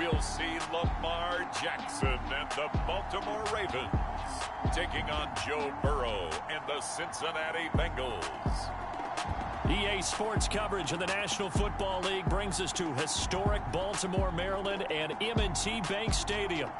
we'll see Lamar Jackson and the Baltimore Ravens taking on Joe Burrow and the Cincinnati Bengals. EA Sports coverage of the National Football League brings us to historic Baltimore, Maryland, and M&T Bank Stadium.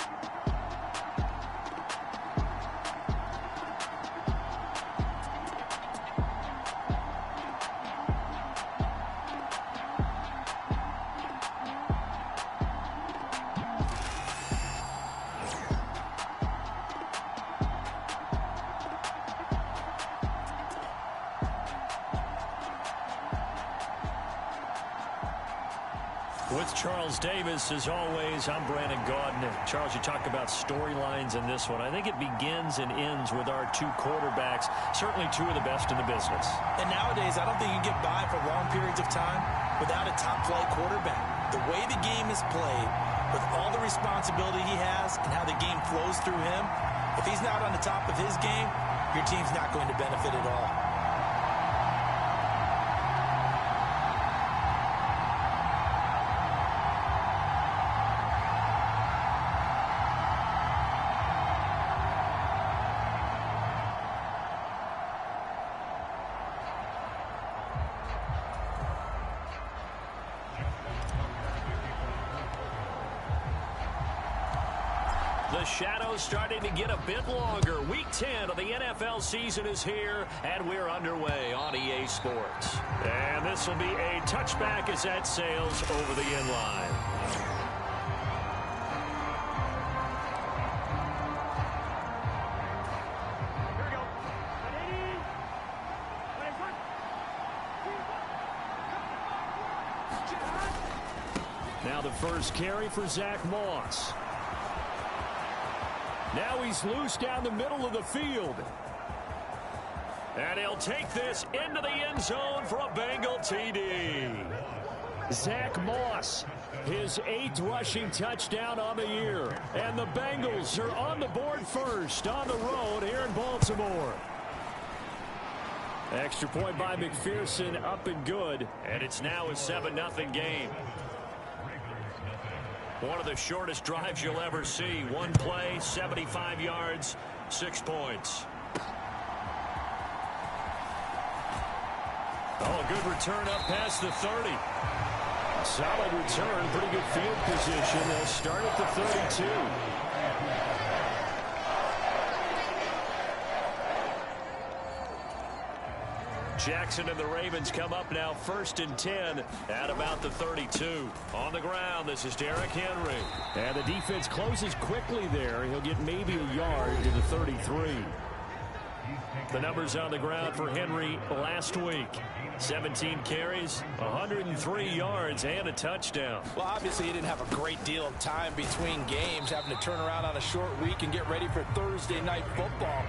With Charles Davis, as always, I'm Brandon Gaudin. Charles, you talk about storylines in this one. I think it begins and ends with our two quarterbacks, certainly two of the best in the business. And nowadays, I don't think you can get by for long periods of time without a top-flight quarterback. The way the game is played, with all the responsibility he has and how the game flows through him, if he's not on the top of his game, your team's not going to benefit at all. The shadow's starting to get a bit longer. Week 10 of the NFL season is here, and we're underway on EA Sports. And this will be a touchback as that sails over the end line. Now the first carry for Zach Moss. Now he's loose down the middle of the field. And he'll take this into the end zone for a Bengal TD. Zach Moss, his 8th rushing touchdown on the year. And the Bengals are on the board first on the road here in Baltimore. Extra point by McPherson, up and good. And it's now a 7-0 game. One of the shortest drives you'll ever see. One play, 75 yards, 6 points. Oh, good return up past the 30. Solid return, pretty good field position. They'll start at the 32. Jackson and the Ravens come up now 1st and 10 at about the 32. On the ground, this is Derrick Henry. And the defense closes quickly there. He'll get maybe a yard to the 33. The numbers on the ground for Henry last week. 17 carries, 103 yards, and a touchdown. Well, obviously, he didn't have a great deal of time between games, having to turn around on a short week and get ready for Thursday night football.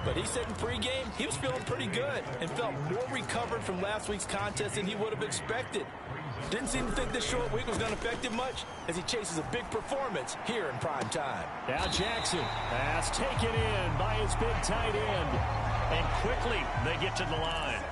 But he said in pregame he was feeling pretty good and felt more recovered from last week's contest than he would have expected. Didn't seem to think this short week was going to affect him much as he chases a big performance here in prime time. Now Jackson, pass taken in by his big tight end. And quickly they get to the line.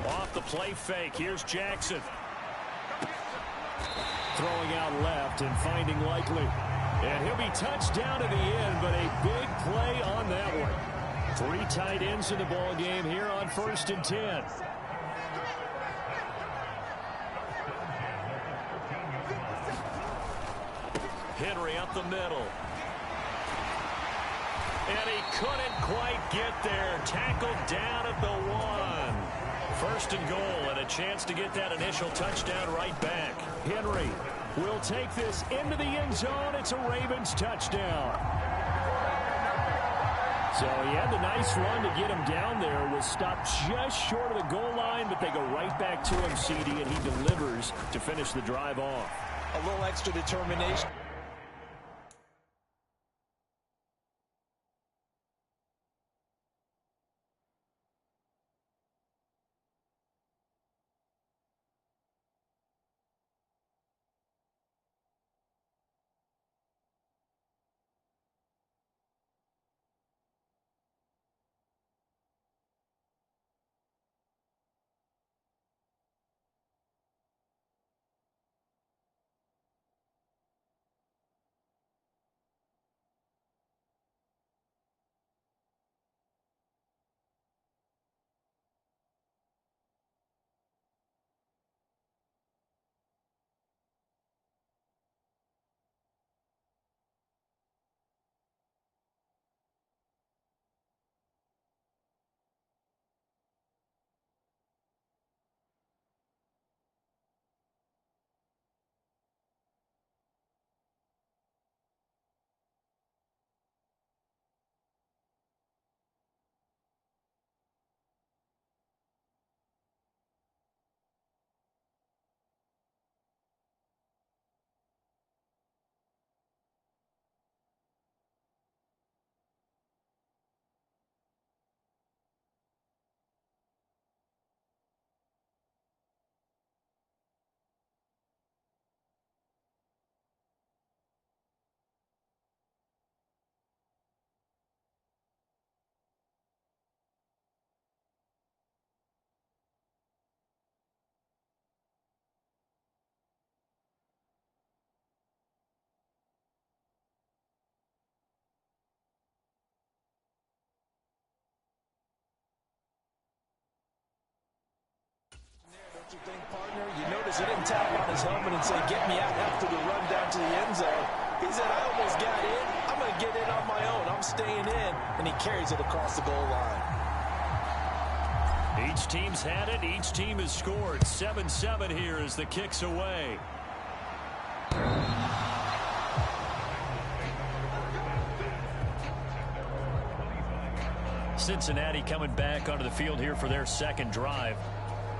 Off the play fake, here's Jackson. Throwing out left and finding Likely. And he'll be touched down at the end, but a big play on that one. 3 tight ends in the ball game here on 1st and 10. Henry up the middle. And he couldn't quite get there. Tackled down at the 1. 1st and goal, and a chance to get that initial touchdown right back. Henry will take this into the end zone. It's a Ravens touchdown. So he had the nice run to get him down there. Was stopped just short of the goal line, but they go right back to him, CD, and he delivers to finish the drive off. A little extra determination. What you think, partner? You notice he didn't tap on his helmet and say, get me out after the run down to the end zone. He said, I almost got in. I'm going to get in on my own. I'm staying in. And he carries it across the goal line. Each team's had it. Each team has scored. 7-7 here as the kick's away. Cincinnati coming back onto the field here for their second drive.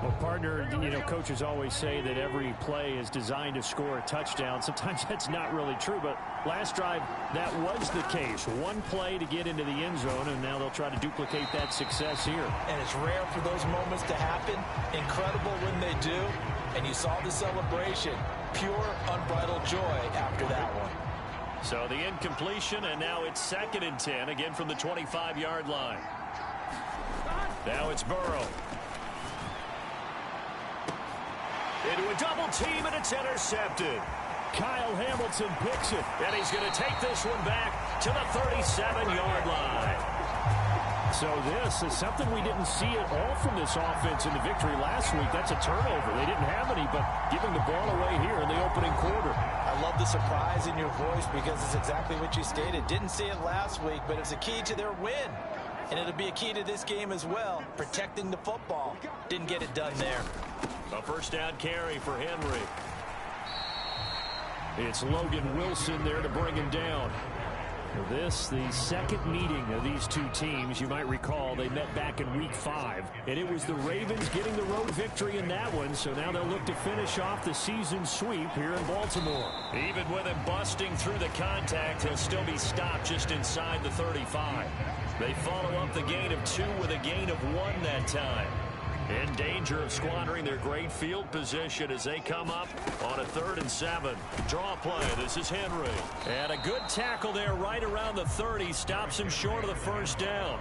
Well, partner, you know, coaches always say that every play is designed to score a touchdown. Sometimes that's not really true, but last drive, that was the case. One play to get into the end zone, and now they'll try to duplicate that success here. And it's rare for those moments to happen. Incredible when they do. And you saw the celebration. Pure, unbridled joy after that one. So the incompletion, and now it's 2nd and 10, again from the 25-yard line. Now it's Burrow. Into a double team, and it's intercepted. Kyle Hamilton picks it. And he's going to take this one back to the 37-yard line. So this is something we didn't see at all from this offense in the victory last week. That's a turnover. They didn't have any, but giving the ball away here in the opening quarter. I love the surprise in your voice because it's exactly what you stated. Didn't see it last week, but it's a key to their win. And it'll be a key to this game as well, protecting the football. Didn't get it done there. A first down carry for Henry. It's Logan Wilson there to bring him down. This, the second meeting of these two teams. You might recall they met back in week 5, and it was the Ravens getting the road victory in that one, so now they'll look to finish off the season sweep here in Baltimore. Even with him busting through the contact, he'll still be stopped just inside the 35. They follow up the gain of 2 with a gain of 1 that time. In danger of squandering their great field position as they come up on a 3rd and 7. Draw play. This is Henry. And a good tackle there right around the 30. Stops him short of the first down.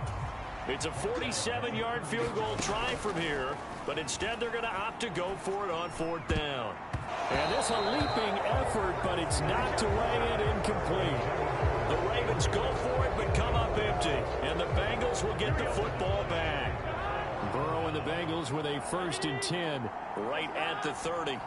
It's a 47-yard field goal try from here, but instead they're going to opt to go for it on 4th down. And this a leaping effort, but it's knocked away and incomplete. The Ravens go for it, but come up empty. And the Bengals will get the football back. Burrow and the Bengals with a 1st and 10. Right at the 30.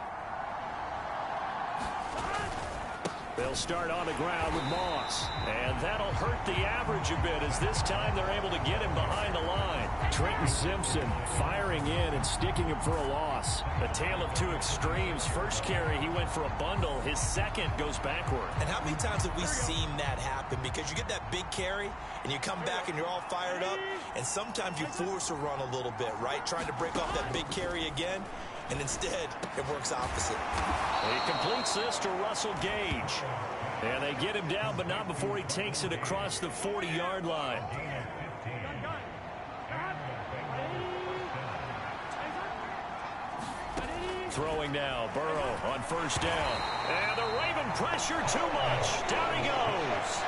They'll start on the ground with Moss. And that'll hurt the average a bit as this time they're able to get him behind the line. Trenton Simpson firing in and sticking him for a loss. A tale of two extremes. First carry, he went for a bundle. His second goes backward. And how many times have we seen that happen? Because you get that big carry, and you come back and you're all fired up, and sometimes you force a run a little bit, right? Trying to break off that big carry again. And instead, it works opposite. He completes this to Russell Gage. And they get him down, but not before he takes it across the 40-yard line. Throwing now, Burrow on 1st down. And the Raven pressure too much. Down he goes.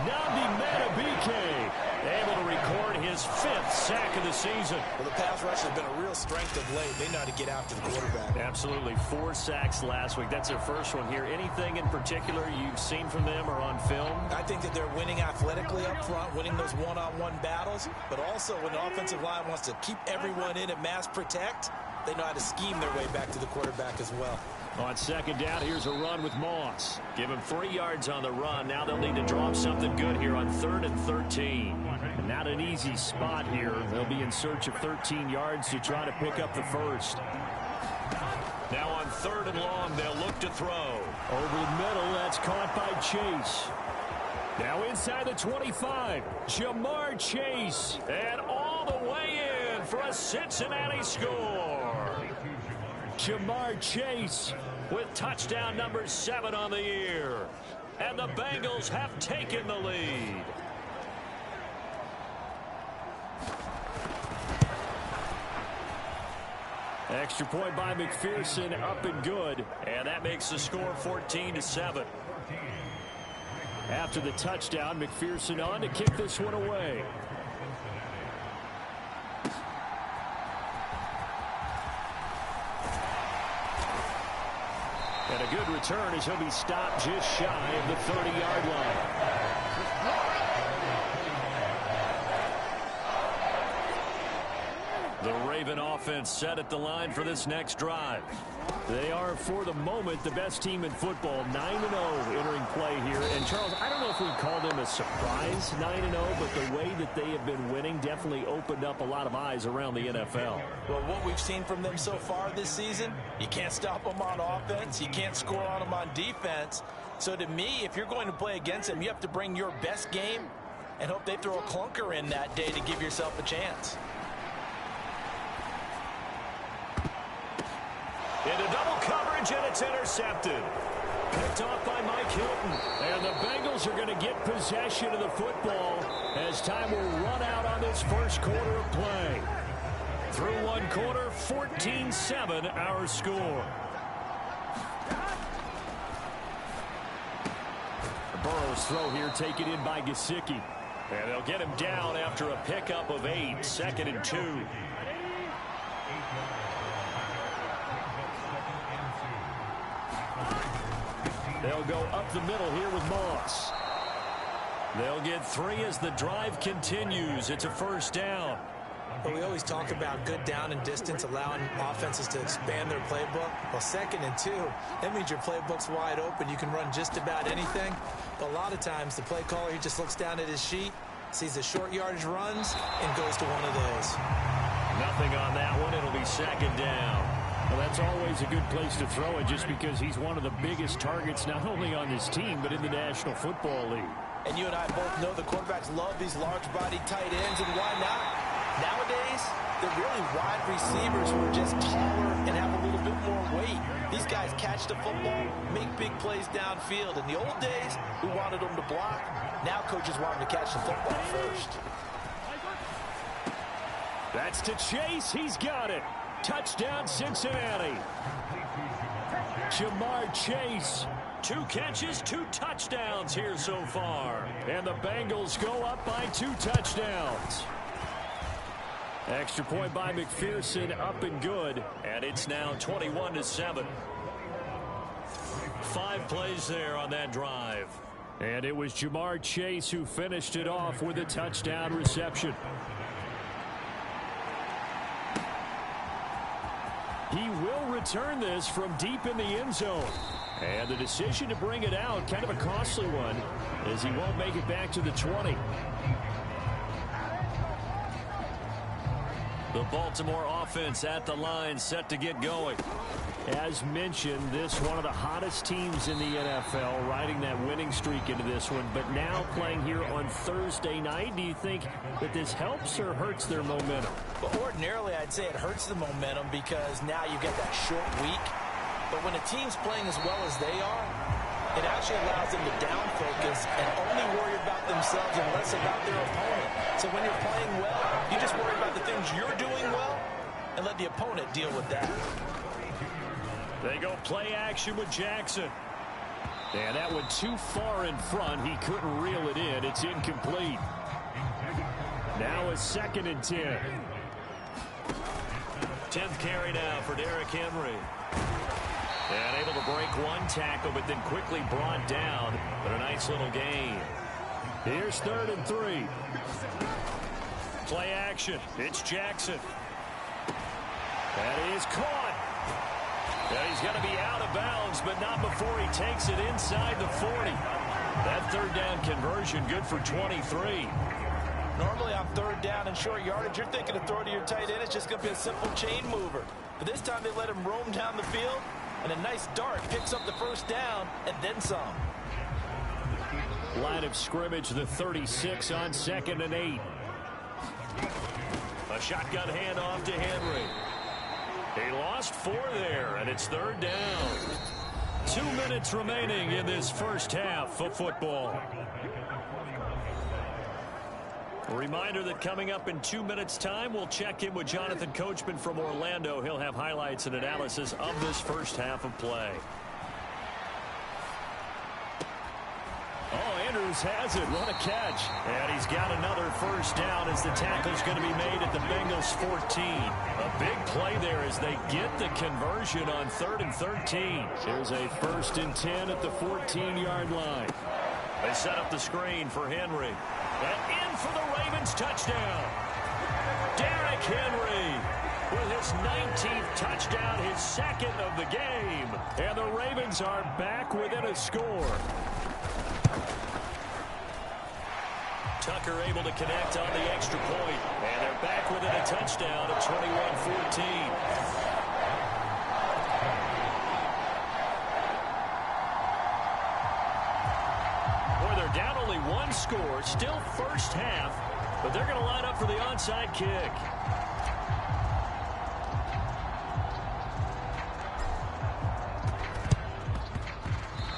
Nnamdi Madubuike able to record his 5th sack of the season. Well, the pass rush has been a real strength of late. They know how to get after the quarterback. Absolutely. 4 sacks last week. That's their first one here. Anything in particular you've seen from them or on film? I think that they're winning athletically up front, winning those one-on-one battles, but also when the offensive line wants to keep everyone in and mass protect, they know how to scheme their way back to the quarterback as well. On 2nd down, here's a run with Moss. Give him 3 yards on the run. Now they'll need to drop something good here on 3rd and 13. Not an easy spot here. They'll be in search of 13 yards to try to pick up the first. Now on 3rd and long, they'll look to throw. Over the middle, that's caught by Chase. Now inside the 25, Jamar Chase. And all the way in for a Cincinnati score. Jamar Chase with touchdown number 7 on the year. And the Bengals have taken the lead. Extra point by McPherson, up and good. And that makes the score 14-7. After the touchdown, McPherson on to kick this one away. And a good return as he'll be stopped just shy of the 30-yard line. The Raven offense set at the line for this next drive. They are, for the moment, the best team in football, 9-0 entering play here. And, Charles, I don't know if we'd call them a surprise 9-0, but the way that they have been winning definitely opened up a lot of eyes around the NFL. Well, what we've seen from them so far this season, you can't stop them on offense. You can't score on them on defense. So, to me, if you're going to play against them, you have to bring your best game and hope they throw a clunker in that day to give yourself a chance. Into double coverage, and it's intercepted. Picked off by Mike Hilton. And the Bengals are going to get possession of the football as time will run out on this first quarter of play. Through one quarter, 14-7 our score. Burrow's throw here taken in by Gesicki. And they'll get him down after a pickup of 8, 2nd and 2. They'll go up the middle here with Moss. They'll get 3 as the drive continues. It's a first down. But we always talk about good down and distance, allowing offenses to expand their playbook. Well, 2nd and 2, that means your playbook's wide open. You can run just about anything. But a lot of times, the play caller, he just looks down at his sheet, sees the short yardage runs, and goes to one of those. Nothing on that one. It'll be 2nd down. Well, that's always a good place to throw it just because he's one of the biggest targets not only on this team but in the National Football League. And you and I both know the quarterbacks love these large-bodied tight ends, and why not? Nowadays, they're really wide receivers who are just taller and have a little bit more weight. These guys catch the football, make big plays downfield. In the old days, we wanted them to block. Now coaches want them to catch the football first. That's to Chase. He's got it. Touchdown, Cincinnati. Jamar Chase. 2 catches, 2 touchdowns here so far. And the Bengals go up by 2 touchdowns. Extra point by McPherson, up and good. And it's now 21-7. 5 plays there on that drive. And it was Jamar Chase who finished it off with a touchdown reception. He will return this from deep in the end zone. And the decision to bring it out, kind of a costly one, as he won't make it back to the 20. The Baltimore offense at the line, set to get going. As mentioned, this one of the hottest teams in the NFL, riding that winning streak into this one, but now playing here on Thursday night. Do you think that this helps or hurts their momentum? Well, ordinarily, I'd say it hurts the momentum because now you get that short week. But when a team's playing as well as they are, it actually allows them to down focus and only worry about themselves and less about their opponent. So when you're playing well, you just worry about the things you're doing well and let the opponent deal with that. They go play action with Jackson. And that went too far in front. He couldn't reel it in. It's incomplete. Now a 2nd and 10. 10th carry now for Derrick Henry. And able to break one tackle, but then quickly brought down. But a nice little gain. Here's 3rd and 3. Play action. It's Jackson. That is caught. And he's going to be out of bounds, but not before he takes it inside the 40. That 3rd down conversion good for 23. Normally on 3rd down and short yardage, you're thinking of throw to your tight end. It's just going to be a simple chain mover. But this time they let him roam down the field, and a nice dart picks up the 1st down and then some. Line of scrimmage, the 36 on 2nd and 8. A shotgun handoff to Henry. He lost 4 there, and it's 3rd down. 2 minutes remaining in this first half of football. A reminder that coming up in 2 minutes' time, we'll check in with Jonathan Coachman from Orlando. He'll have highlights and analysis of this first half of play. Oh, Andrews has it. What a catch. And he's got another 1st down as the tackle's going to be made at the Bengals 14. A big play there as they get the conversion on 3rd and 13. There's a 1st and 10 at the 14-yard line. They set up the screen for Henry. And in for the Ravens touchdown. Derrick Henry with his 19th touchdown, his second of the game. And the Ravens are back within a score. Tucker able to connect on the extra point. And they're back within a touchdown at 21-14. They're down only one score, still first half, but they're going to line up for the onside kick.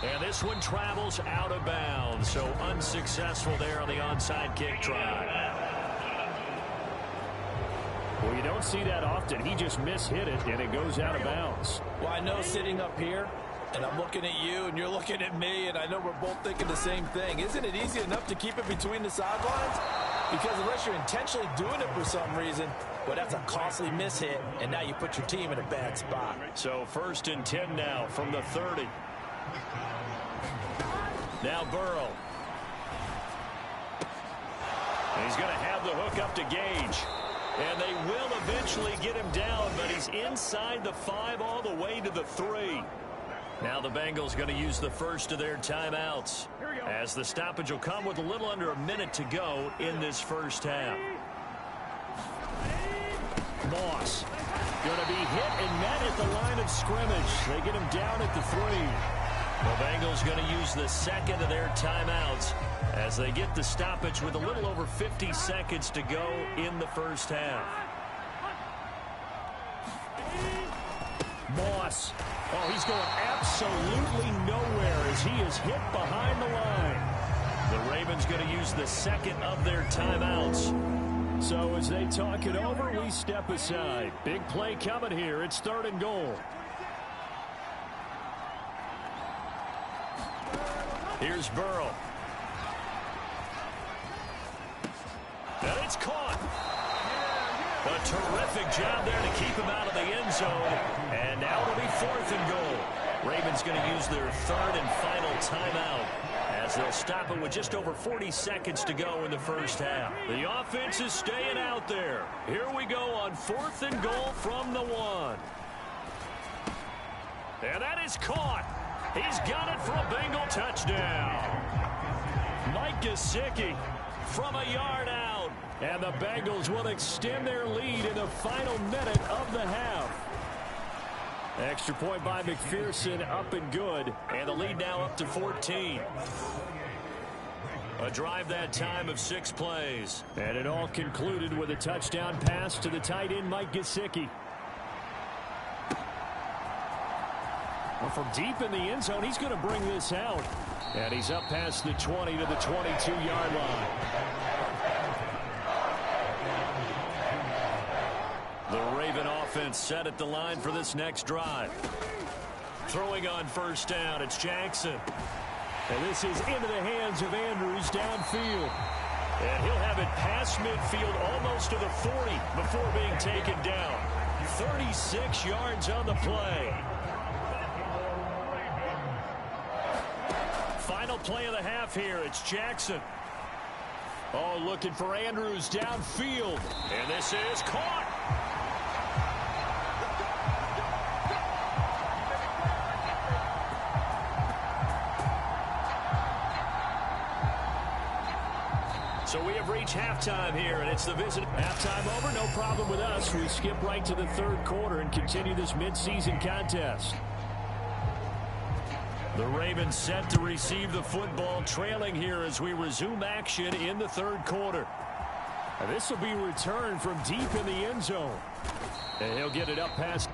And this one travels out of bounds, so unsuccessful there on the onside kick try. Well, you don't see that often. He just mishit it, and it goes out of bounds. Well, I know sitting up here, and I'm looking at you, and you're looking at me, and I know we're both thinking the same thing. Isn't it easy enough to keep it between the sidelines? Because unless you're intentionally doing it for some reason, well, that's a costly mishit, and now you put your team in a bad spot. So 1st and 10 now from the 30. Now Burrow. And he's going to have the hook up to Gage. And they will eventually get him down, but he's inside the 5 all the way to the 3. Now the Bengals going to use the first of their timeouts, as the stoppage will come with a little under a minute to go in this first half. Moss going to be hit and met at the line of scrimmage. They get him down at the 3. The Bengals going to use the second of their timeouts as they get the stoppage with a little over 50 seconds to go in the first half. Moss. Oh, he's going absolutely nowhere as he is hit behind the line. The Ravens going to use the second of their timeouts. So as they talk it over, we step aside. Big play coming here. It's 3rd and goal. Here's Burrow. And it's caught. A terrific job there to keep him out of the end zone. And now it'll be 4th and goal. Ravens going to use their 3rd and final timeout as they'll stop it with just over 40 seconds to go in the first half. The offense is staying out there. Here we go on 4th and goal from the 1. And that is caught. He's got it for a Bengal touchdown. Mike Gesicki from a yard out. And the Bengals will extend their lead in the final minute of the half. Extra point by McPherson, up and good. And the lead now up to 14. A drive that time of 6 plays. And it all concluded with a touchdown pass to the tight end, Mike Gesicki. Well, from deep in the end zone, he's going to bring this out. And he's up past the 20 to the 22-yard line. The Raven offense set at the line for this next drive. Throwing on first down, it's Jackson. And this is into the hands of Andrews downfield. And he'll have it past midfield almost to the 40 before being taken down. 36 yards on the play. Final play of the half here. It's Jackson. Oh, looking for Andrews downfield. And this is caught. So we have reached halftime here, and it's the visit. Halftime over, no problem with us. We skip right to the 3rd quarter and continue this midseason contest. The Ravens set to receive the football, trailing here as we resume action in the 3rd quarter. And this will be returned from deep in the end zone. And he'll get it up past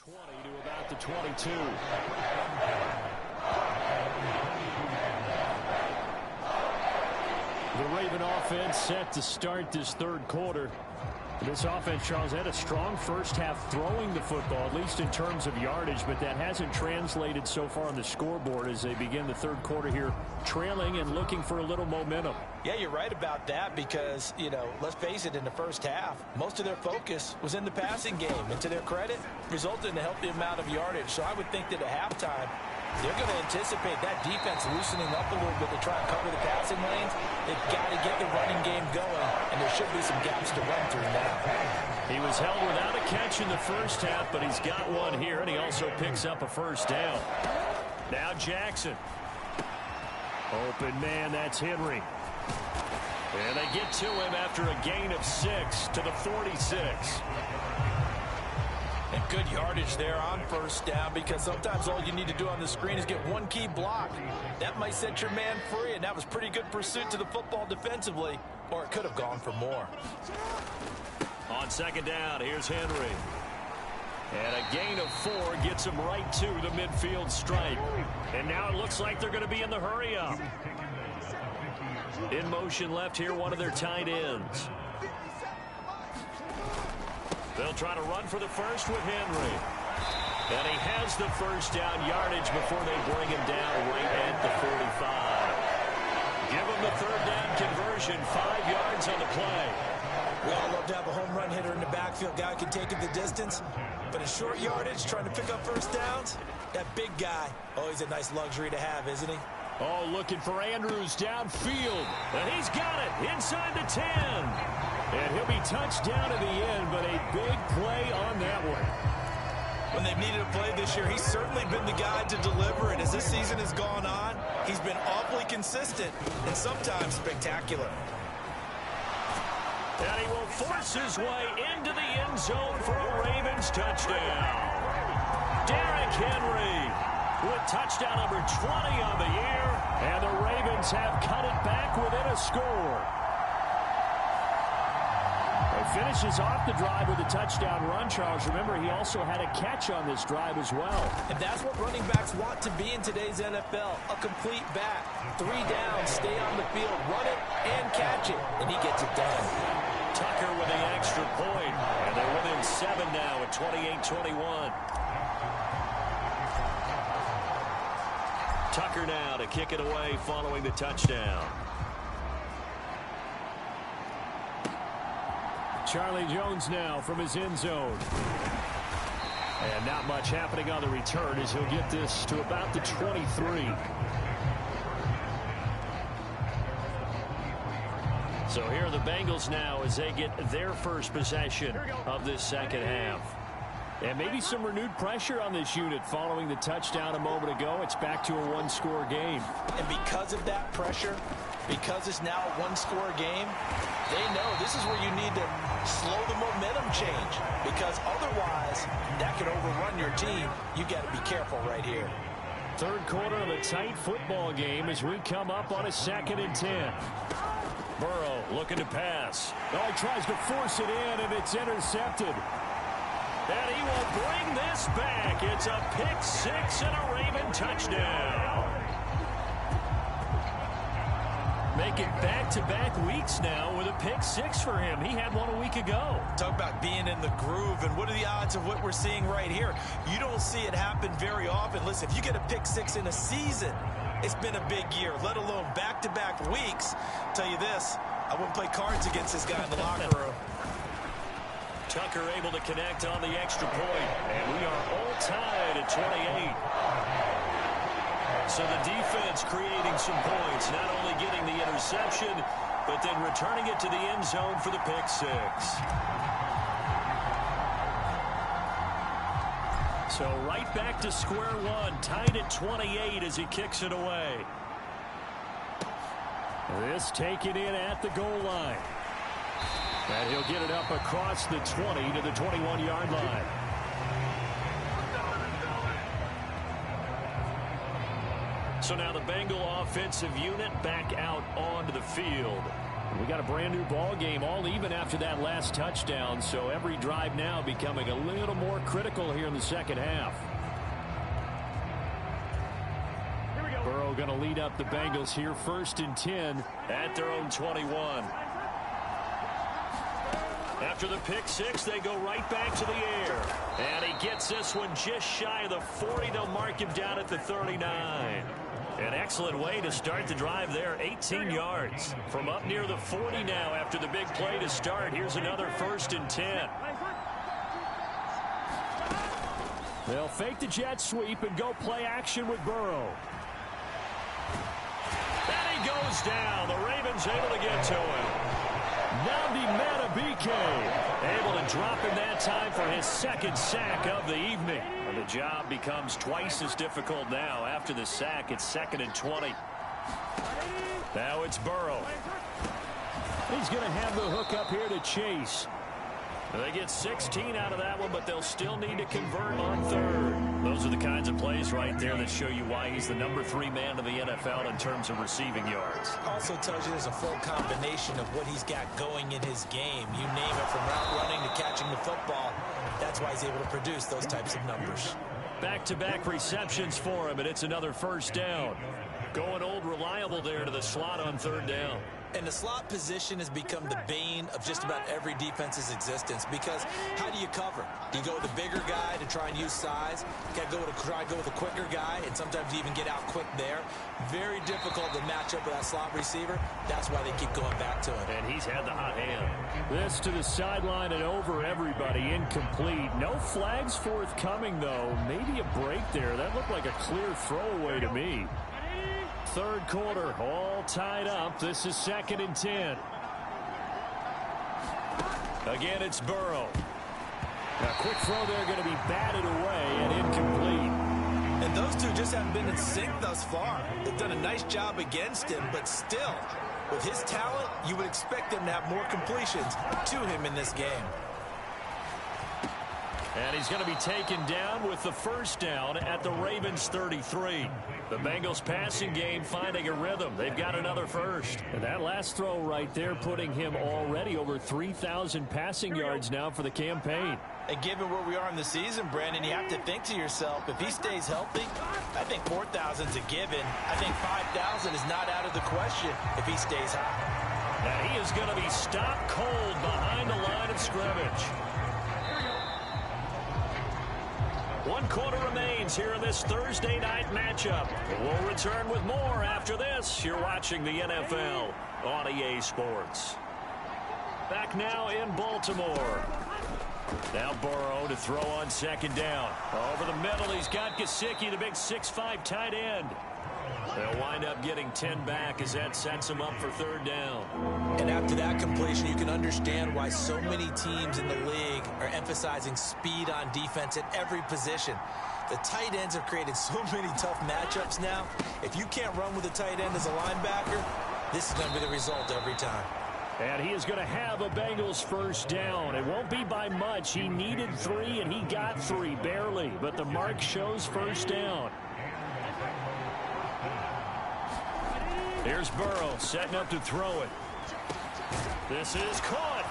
20 to about the 22. The Raven offense set to start this third quarter. This offense, Charles, had a strong first half throwing the football, at least in terms of yardage, but that hasn't translated so far on the scoreboard as they begin the third quarter here, trailing and looking for a little momentum. Yeah, you're right about that because, you know, let's face it, in the first half, most of their focus was in the passing game. And to their credit, resulted in a healthy amount of yardage. So I would think that at halftime, they're going to anticipate that defense loosening up a little bit to try and cover the passing lanes. They've got to get the running game going, and there should be some gaps to run through now. He was held without a catch in the first half, but he's got one here, and he also picks up a first down. Now Jackson. Open man, that's Henry. And they get to him after a gain of 6 to the 46. And good yardage there on first down because sometimes all you need to do on the screen is get one key block. That might set your man free, and that was pretty good pursuit to the football defensively, or it could have gone for more. On second down, here's Henry. And a gain of 4 gets him right to the midfield stripe. And now it looks like they're going to be in the hurry-up. In motion left here, one of their tight ends. They'll try to run for the first with Henry. And he has the first down yardage before they bring him down right at the 45. Give him the third down conversion, 5 yards on the play. We all love to have a home run hitter in the backfield. Guy can take it the distance. But in short yardage, trying to pick up first downs, that big guy, always a nice luxury to have, isn't he? Oh, looking for Andrews downfield. And he's got it inside the 10. And he'll be touched down at the end, but a big play on that one. When they've needed a play this year, he's certainly been the guy to deliver. And as this season has gone on, he's been awfully consistent and sometimes spectacular. And he will force his way into the end zone for a Ravens touchdown. Derrick Henry with touchdown number 20 on the year. And the Ravens have cut it back within a score. He finishes off the drive with a touchdown run, Charles. Remember, he also had a catch on this drive as well. And that's what running backs want to be in today's NFL, a complete back. 3 downs, stay on the field, run it, and catch it. And he gets it done. Tucker with the extra point. And they're within 7 now at 28-21. Tucker now to kick it away following the touchdown. Charlie Jones now from his end zone. And not much happening on the return as he'll get this to about the 23. So here are the Bengals now as they get their first possession of this second half. And maybe some renewed pressure on this unit following the touchdown a moment ago. It's back to a 1-score game. And because of that pressure, because it's now a 1-score game, they know this is where you need to slow the momentum change. Because otherwise, that could overrun your team. You got to be careful right here. Third quarter of a tight football game as we come up on a 2nd and 10. Burrow looking to pass. Oh, he tries to force it in, and it's intercepted. And he will bring this back. It's a pick 6 and a Raven touchdown. Making back-to-back weeks now with a pick 6 for him. He had one a week ago. Talk about being in the groove, and what are the odds of what we're seeing right here? You don't see it happen very often. Listen, if you get a pick 6 in a season, it's been a big year, let alone back-to-back weeks. Tell you this, I wouldn't play cards against this guy in the locker room. Tucker able to connect on the extra point. And we are all tied at 28. So the defense creating some points, not only getting the interception, but then returning it to the end zone for the pick 6. So right back to square one, tied at 28 as he kicks it away. This taken in at the goal line. And he'll get it up across the 20 to the 21-yard line. So now the Bengal offensive unit back out onto the field. We got a brand new ball game, all even after that last touchdown, so every drive now becoming a little more critical here in the second half. Burrow going to lead up the Bengals here, 1st and 10 at their own 21. After the pick six, they go right back to the air. And he gets this one just shy of the 40. They'll mark him down at the 39. An excellent way to start the drive there, 18 yards. From up near the 40 now after the big play to start. Here's another 1st and 10. They'll fake the jet sweep and go play action with Burrow. And he goes down. The Ravens able to get to him. Nnamdi Madubuike able to drop him that time for his 2nd sack of the evening. And the job becomes twice as difficult now. After the sack, it's 2nd and 20. Now it's Burrow. He's going to have the hook up here to Chase. They get 16 out of that one, but they'll still need to convert on 3rd. Those are the kinds of plays right there that show you why he's the number 3 man in the NFL in terms of receiving yards. Also tells you there's a full combination of what he's got going in his game. You name it, from route running to catching the football. That's why he's able to produce those types of numbers. Back-to-back receptions for him, and it's another 1st down. Going old reliable there to the slot on 3rd down. And the slot position has become the bane of just about every defense's existence, because how do you cover? Do you go with a bigger guy to try and use size? You got to try to go with a quicker guy, and sometimes you even get out quick there. Very difficult to match up with that slot receiver. That's why they keep going back to him. And he's had the hot hand. This to the sideline and over everybody, incomplete. No flags forthcoming, though. Maybe a break there. That looked like a clear throwaway to me. 3rd quarter, all tied up. This is 2nd and 10. Again, it's Burrow. A quick throw there, going to be batted away and incomplete. And those two just haven't been in sync thus far. They've done a nice job against him, but still, with his talent, you would expect them to have more completions to him in this game. And he's going to be taken down with the 1st down at the Ravens' 33. The Bengals passing game finding a rhythm. They've got another 1st. And that last throw right there putting him already over 3,000 passing yards now for the campaign. And given where we are in the season, Brandon, you have to think to yourself, if he stays healthy, I think 4,000's a given. I think 5,000 is not out of the question if he stays high. And he is going to be stopped cold behind the line of scrimmage. 1 quarter remains here in this Thursday night matchup. We'll return with more after this. You're watching the NFL on EA Sports. Back now in Baltimore. Now Burrow to throw on 2nd down. Over the middle, he's got Gesicki, the big 6'5" tight end. They'll wind up getting 10 back as that sets them up for 3rd down. And after that completion, you can understand why so many teams in the league are emphasizing speed on defense at every position. The tight ends have created so many tough matchups now. If you can't run with a tight end as a linebacker, this is going to be the result every time. And he is going to have a Bengals 1st down. It won't be by much. He needed 3, and he got 3, barely. But the mark shows 1st down. Here's Burrow setting up to throw it. This is caught.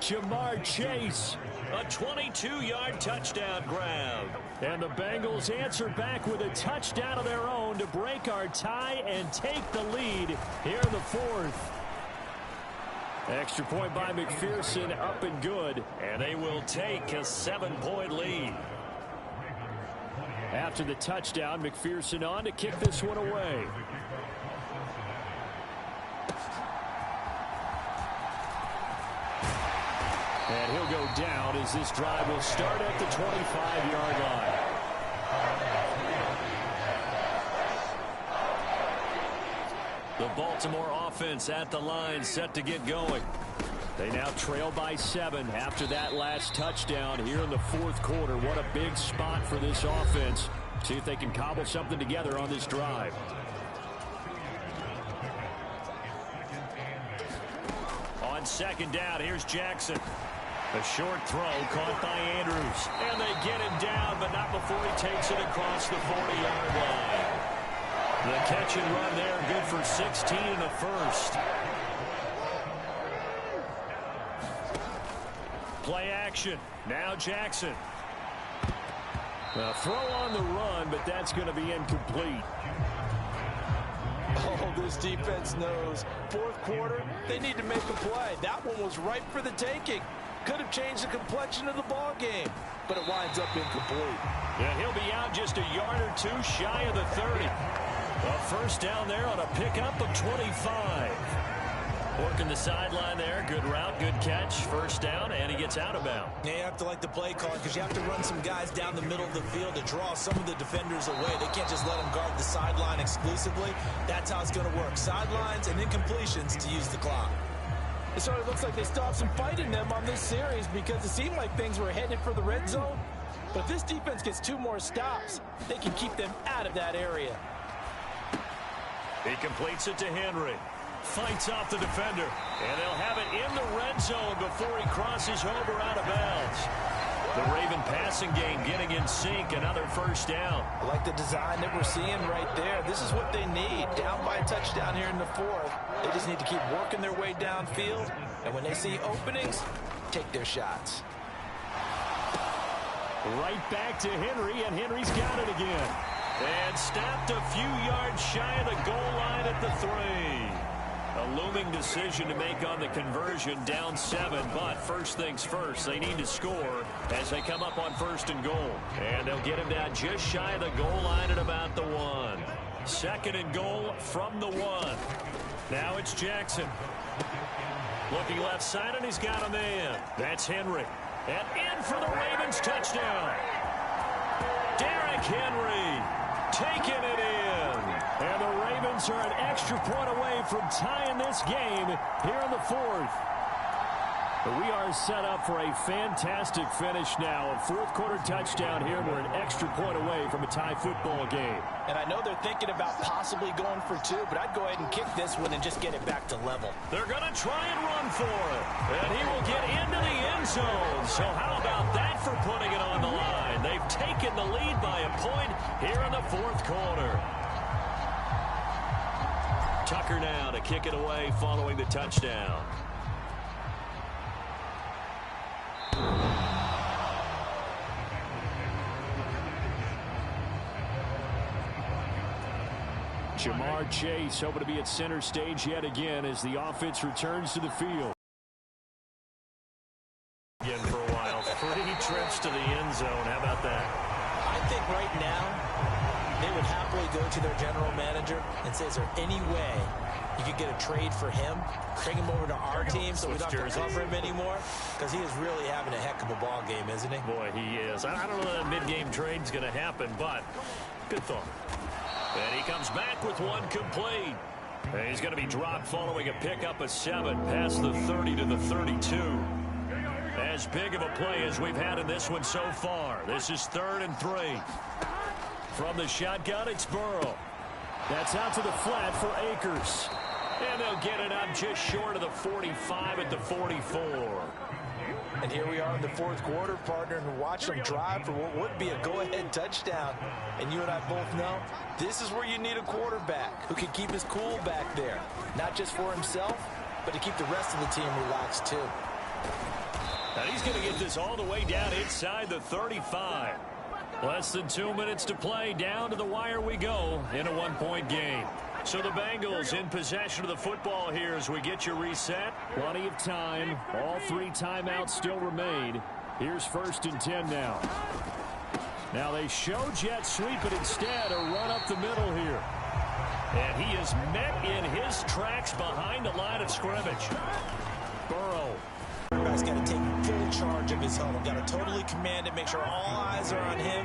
Jamar Chase. A 22-yard touchdown grab. And the Bengals answer back with a touchdown of their own to break our tie and take the lead here in the fourth. Extra point by McPherson, up and good. And they will take a 7-point lead. After the touchdown, McPherson on to kick this one away. And he'll go down as this drive will start at the 25-yard line. The Baltimore offense at the line, set to get going. They now trail by 7 after that last touchdown here in the fourth quarter. What a big spot for this offense. See if they can cobble something together on this drive. On second down, here's Jackson. A short throw caught by Andrews. And they get him down, but not before he takes it across the 40-yard line. The catch and run there, good for 16 and a first. Play action. Now Jackson. A throw on the run, but that's going to be incomplete. Oh, this defense knows. Fourth quarter, they need to make a play. That one was ripe for the taking. Could have changed the complexion of the ball game, but it winds up incomplete. Yeah, he'll be out just a yard or two shy of the 30. A first down there on a pickup of 25. Working the sideline there. Good route, good catch. First down, and he gets out of bounds. Yeah, you have to like the play call because you have to run some guys down the middle of the field to draw some of the defenders away. They can't just let them guard the sideline exclusively. That's how it's going to work. Sidelines and incompletions to use the clock. It sort of looks like they stopped some fight in them on this series because it seemed like things were headed for the red zone. But if this defense gets 2 more stops, they can keep them out of that area. He completes it to Henry. Fights off the defender. And they'll have it in the red zone before he crosses over out of bounds. The Raven passing game getting in sync. Another first down. I like the design that we're seeing right there. This is what they need. Down by a touchdown here in the fourth. They just need to keep working their way downfield. And when they see openings, take their shots. Right back to Henry, and Henry's got it again. And stopped a few yards shy of the goal line at the 3. A looming decision to make on the conversion, down 7. But first things first, they need to score as they come up on first and goal. And they'll get him down just shy of the goal line at about the 1. Second and goal from the 1. Now it's Jackson. Looking left side, and he's got a man. That's Henry. And in for the Ravens touchdown. Derrick Henry taking it in. And the Ravens are an extra point away from tying this game here in the fourth. But we are set up for a fantastic finish now. A fourth quarter touchdown here. We're an extra point away from a tie football game. And I know they're thinking about possibly going for 2, but I'd go ahead and kick this one and just get it back to level. They're going to try and run for it. And he will get into the end zone. So how about that for putting it on the line? They've taken the lead by a point here in the fourth quarter. Tucker now to kick it away following the touchdown. Jamar Chase hoping to be at center stage yet again as the offense returns to the field. Again for a while. 3 trips to the end zone. How about that? I think right now they would happily go to their general manager and say, is there any way you could get a trade for him, bring him over to our team so we don't have to cover him anymore? Because he is really having a heck of a ball game, isn't he? Boy, he is. I don't know that mid-game trade's going to happen, but good thought. And he comes back with one complete. And he's going to be dropped following a pickup of 7 past the 30 to the 32. As big of a play as we've had in this one so far. This is 3rd and 3. From the shotgun, it's Burrow. That's out to the flat for Akers. And they'll get it up just short of the 45 at the 44. And here we are in the fourth quarter, partner, and watch them drive for what would be a go-ahead touchdown. And you and I both know this is where you need a quarterback who can keep his cool back there. Not just for himself, but to keep the rest of the team relaxed too. And he's going to get this all the way down inside the 35. Less than 2 minutes to play. Down to the wire we go in a one-point game. So the Bengals in possession of the football here as we get you reset. Plenty of time. All 3 timeouts still remain. Here's 1st and 10 now. Now they show jet sweep, but instead a run up the middle here. And he is met in his tracks behind the line of scrimmage. Burrow. He's got to take full charge of his huddle. Got to totally command it, make sure all eyes are on him.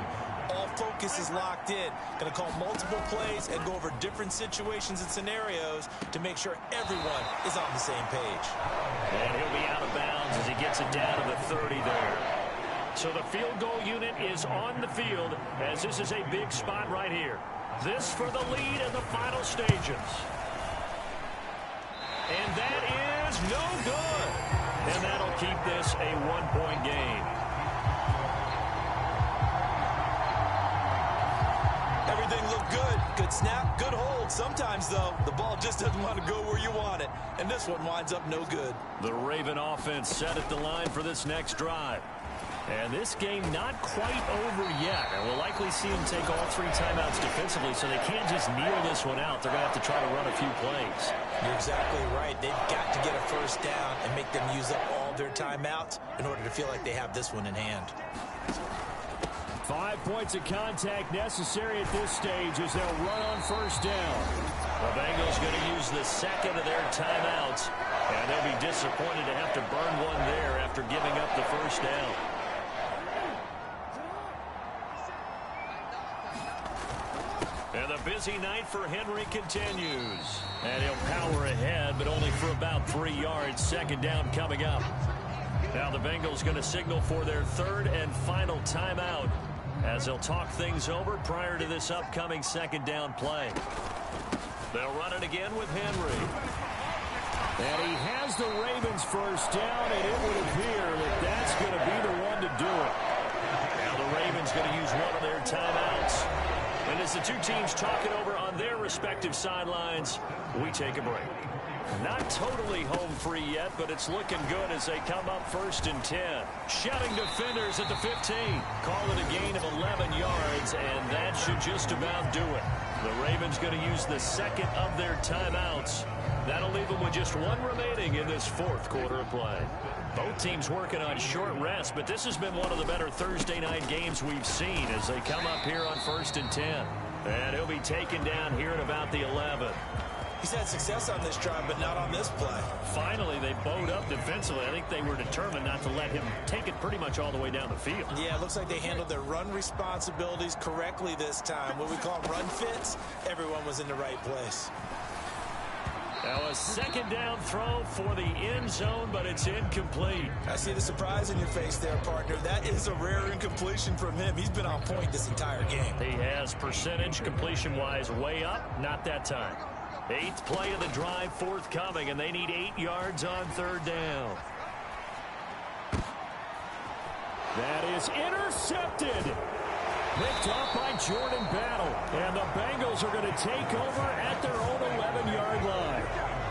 All focus is locked in. Going to call multiple plays and go over different situations and scenarios to make sure everyone is on the same page. And he'll be out of bounds as he gets it down to the 30 there. So the field goal unit is on the field as this is a big spot right here. This for the lead in the final stages. And that is no good. And that'll keep this a one-point game. Everything looked good. Good snap, good hold. Sometimes, though, the ball just doesn't want to go where you want it. And this one winds up no good. The Raven offense set at the line for this next drive. And this game not quite over yet. And we'll likely see them take all 3 timeouts defensively, so they can't just kneel this one out. They're going to have to try to run a few plays. You're exactly right. They've got to get a first down and make them use up all their timeouts in order to feel like they have this one in hand. 5 points of contact necessary at this stage as they'll run on first down. The Bengals going to use the second of their timeouts, and they'll be disappointed to have to burn one there after giving up the first down. And the busy night for Henry continues. And he'll power ahead, but only for about 3 yards. Second down coming up. Now the Bengals going to signal for their 3rd and final timeout as they'll talk things over prior to this upcoming second down play. They'll run it again with Henry. And he has the Ravens first down, and it would appear that that's going to be the one to do it. Now the Ravens going to use one of their timeouts. And as the 2 teams talk it over on their respective sidelines, we take a break. Not totally home free yet, but it's looking good as they come up 1st and 10. Shutting defenders at the 15. Call it a gain of 11 yards, and that should just about do it. The Ravens going to use the second of their timeouts. That'll leave them with just 1 remaining in this 4th quarter of play. Both teams working on short rest, but this has been one of the better Thursday night games we've seen as they come up here on 1st and 10. And he'll be taken down here at about the 11. He's had success on this drive, but not on this play. Finally, they bowed up defensively. I think they were determined not to let him take it pretty much all the way down the field. Yeah, it looks like they handled their run responsibilities correctly this time. What we call run fits, everyone was in the right place. Now a second down throw for the end zone, but it's incomplete. I see the surprise in your face there, partner. That is a rare incompletion from him. He's been on point this entire game. He has percentage completion-wise way up, not that time. 8th play of the drive forthcoming, and they need 8 yards on 3rd down. That is intercepted. Picked off by Jordan Battle. And the Bengals are going to take over at their own 11-yard line.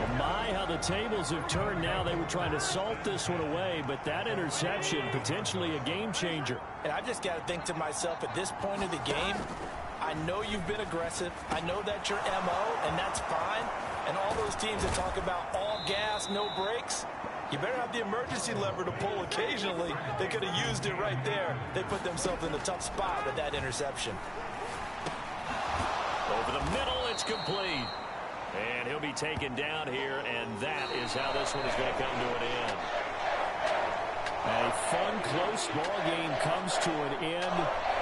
And my, how the tables have turned now. They were trying to salt this one away, but that interception, potentially a game changer. And I just got to think to myself, at this point of the game, I know you've been aggressive. I know that's your MO, and that's fine. And all those teams that talk about all gas, no brakes, you better have the emergency lever to pull occasionally. They could have used it right there. They put themselves in a tough spot with that interception. Over the middle, it's complete. And he'll be taken down here, and that is how this one is going to come to an end. A fun, close ball game comes to an end.